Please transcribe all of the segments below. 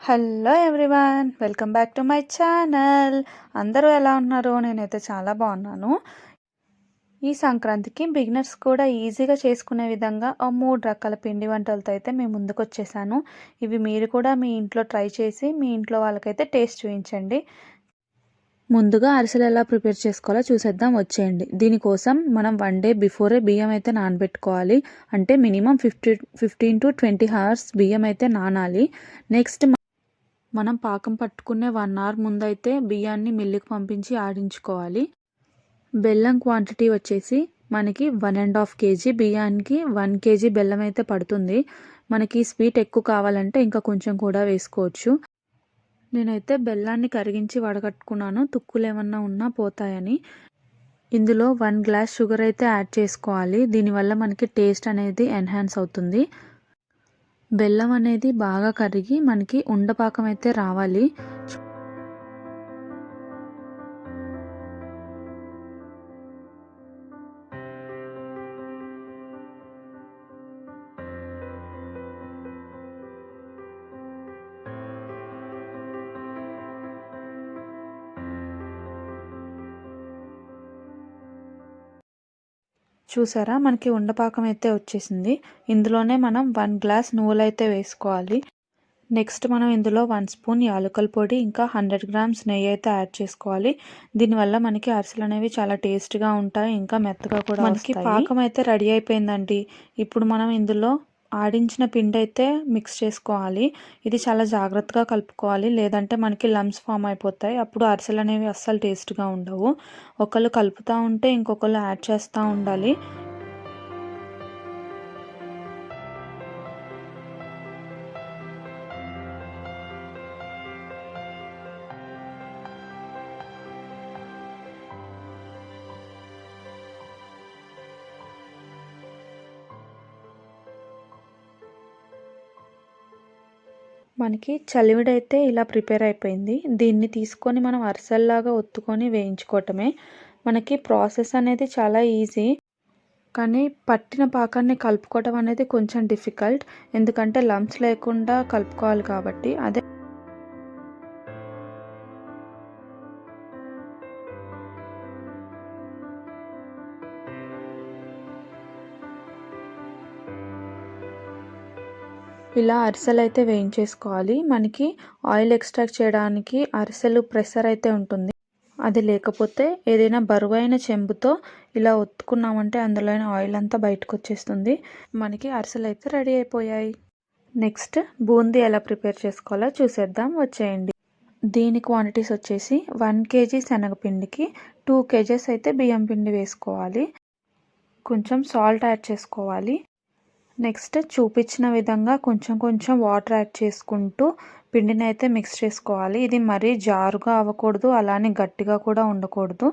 Hello everyone, welcome back to my channel. అందరూ ఎలా ఉన్నారు? నేనైతే చాలా బాగున్నాను. ఈ సంక్రాంతికి బిగినర్స్ కూడా ఈజీగా చేసుకునే విధంగా 3 రకాల పిండి వంటలతో అయితే మేము ముందుకు వచ్చేసాను. ఇవి మీరు కూడా మీ ఇంట్లో ట్రై చేసి మీ ఇంట్లో వాళ్ళకైతే టేస్ట్ చూపించండి. ముందుగా అరిసెలు ఎలా ప్రిపేర్ చేసుకోవాలో చూసేద్దాం, వచ్చేయండి. దీనికోసం మనం 1 డే బిఫోరే బియ్యం అయితే నానబెట్టుకోవాలి. అంటే మినిమం 15 to 20 hours బియ్యం అయితే నానాలి. నెక్స్ట్ మనం పాకం పట్టుకునే 1 hour ముందైతే బియ్యాన్ని మిల్లుకి పంపించి ఆడించుకోవాలి. బెల్లం క్వాంటిటీ వచ్చేసి మనకి 1.5 kg బియ్యానికి 1 kg బెల్లం అయితే పడుతుంది. మనకి స్వీట్ ఎక్కువ కావాలంటే ఇంకా కొంచెం కూడా వేసుకోవచ్చు. నేనైతే బెల్లాన్ని కరిగించి వడగట్టుకున్నాను, తుక్కులు ఏమన్నా ఉన్నా పోతాయని. ఇందులో 1 గ్లాస్ షుగర్ అయితే యాడ్ చేసుకోవాలి. దీనివల్ల మనకి టేస్ట్ అనేది ఎన్హాన్స్ అవుతుంది. బెల్లం అనేది బాగా కరిగి మనకి ఉండపాకం అయితే రావాలి. చూసారా, మనకి ఉండపాకం అయితే వచ్చేసింది. ఇందులోనే మనం 1 గ్లాస్ నువ్వులైతే వేసుకోవాలి. నెక్స్ట్ మనం ఇందులో 1 స్పూన్ యాలకుల పొడి, ఇంకా 100 grams నెయ్యి అయితే యాడ్ చేసుకోవాలి. దీనివల్ల మనకి అరిసెలు అనేవి చాలా టేస్ట్గా ఉంటాయి, ఇంకా మెత్తగా కూడా మనకి పాకం అయితే రెడీ అయిపోయిందండి. ఇప్పుడు మనం ఇందులో ఆడించిన పిండి అయితే మిక్స్ చేసుకోవాలి. ఇది చాలా జాగ్రత్తగా కలుపుకోవాలి, లేదంటే మనకి లమ్స్ ఫామ్ అయిపోతాయి. అప్పుడు అరిసెలు అనేవి అస్సలు టేస్ట్గా ఉండవు. ఒకళ్ళు కలుపుతూ ఉంటే ఇంకొకళ్ళు యాడ్ చేస్తూ ఉండాలి. మనకి చలివిడైతే ఇలా ప్రిపేర్ అయిపోయింది. దీన్ని తీసుకొని మనం అరిసెల్లాగా ఒత్తుకొని వేయించుకోవటమే. మనకి ప్రాసెస్ అనేది చాలా ఈజీ, కానీ పట్టిన పాకాన్ని కలుపుకోవటం అనేది కొంచెం డిఫికల్ట్. ఎందుకంటే లంప్స్ లేకుండా కలుపుకోవాలి కాబట్టి. అదే ఇలా అరిసెలు అయితే వేయించేసుకోవాలి. మనకి ఆయిల్ ఎక్స్ట్రాక్ట్ చేయడానికి అరిసెలు ప్రెషర్ అయితే ఉంటుంది. అది లేకపోతే ఏదైనా బరువైన చెంబుతో ఇలా ఒత్తుకున్నామంటే అందులోని ఆయిల్ అంతా బయటకు వచ్చేస్తుంది. మనకి అరిసెలు అయితే రెడీ అయిపోయాయి. నెక్స్ట్ బూందీ ఎలా ప్రిపేర్ చేసుకోవాలో చూసేద్దాం, వచ్చేయండి. దీని క్వాంటిటీస్ వచ్చేసి 1 kg శనగపిండికి 2 kgs అయితే బియ్యం పిండి వేసుకోవాలి. కొంచెం సాల్ట్ యాడ్ చేసుకోవాలి. నెక్స్ట్ చూపించిన విధంగా కొంచెం కొంచెం వాటర్ యాడ్ చేసుకుంటూ పిండిని అయితే మిక్స్ చేసుకోవాలి. ఇది మరీ జారుగా అవ్వకూడదు, అలానే గట్టిగా కూడా ఉండకూడదు.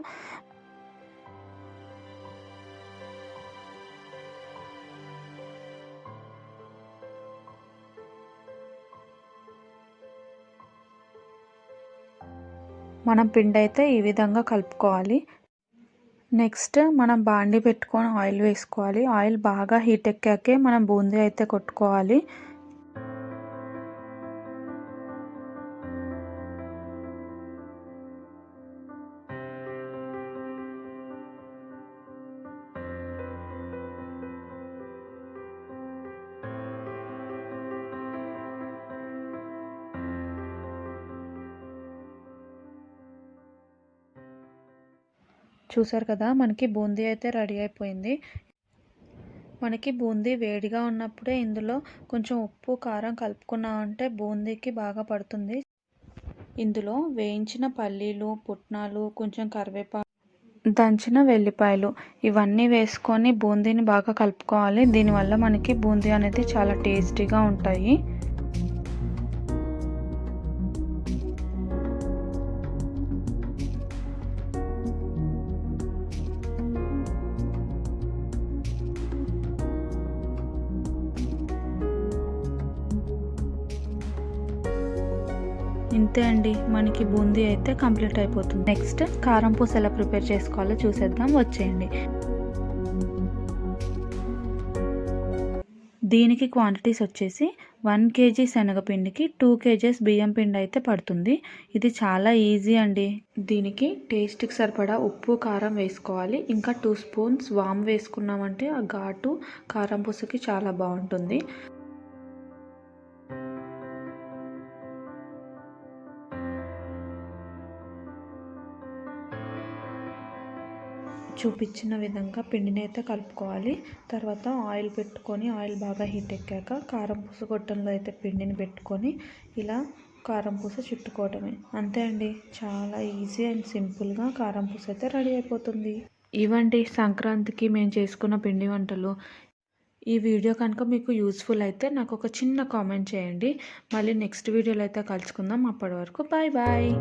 మనం పిండి అయితే ఈ విధంగా కలుపుకోవాలి. నెక్స్ట్ మనం బాండి పెట్టుకొని ఆయిల్ వేసుకోవాలి. ఆయిల్ బాగా హీట్ ఎక్కాకే మనం బూందీ అయితే కొట్టుకోవాలి. చూసారు కదా, మనకి బూందీ అయితే రెడీ అయిపోయింది. మనకి బూందీ వేడిగా ఉన్నప్పుడే ఇందులో కొంచెం ఉప్పు కారం కలుపుకున్నామంటే బూందీకి బాగా పడుతుంది. ఇందులో వేయించిన పల్లీలు, పుట్నాలు, కొంచెం కరివేపాకు, దంచిన వెల్లిపాయలు ఇవన్నీ వేసుకొని బూందీని బాగా కలుపుకోవాలి. దీనివల్ల మనకి బూందీ అనేది చాలా టేస్టీగా ఉంటాయి. ఇంతే అండి, మనకి బూందీ అయితే కంప్లీట్ అయిపోతుంది. నెక్స్ట్ కారం పూస ఎలా ప్రిపేర్ చేసుకోవాలో చూసేద్దాం, వచ్చేయండి. దీనికి క్వాంటిటీస్ వచ్చేసి 1 కేజీ శనగపిండికి 2 కేజెస్ బియ్యం పిండి అయితే పడుతుంది. ఇది చాలా ఈజీ అండి. దీనికి టేస్ట్కి సరిపడా ఉప్పు కారం వేసుకోవాలి. ఇంకా 2 స్పూన్స్ వామ్ వేసుకున్నామంటే ఆ ఘాటు కారం పూసకి చాలా బాగుంటుంది. చూపించిన విధంగా పిండిని అయితే కలుపుకోవాలి. తర్వాత ఆయిల్ పెట్టుకొని ఆయిల్ బాగా హీట్ ఎక్కాక కారం పూస గొట్టంలో అయితే పిండిని పెట్టుకొని ఇలా కారం పూస చుట్టుకోవటమే. అంతే అండి, చాలా ఈజీ అండ్ సింపుల్గా కారం పూస అయితే రెడీ అయిపోతుంది. ఇవండి సంక్రాంతికి మేము చేసుకున్న పిండి వంటలు. ఈ వీడియో కనుక మీకు యూస్ఫుల్ అయితే నాకు ఒక చిన్న కామెంట్ చేయండి. మళ్ళీ నెక్స్ట్ వీడియోలో అయితే కలుసుకుందాం. అప్పటి వరకు బాయ్ బాయ్.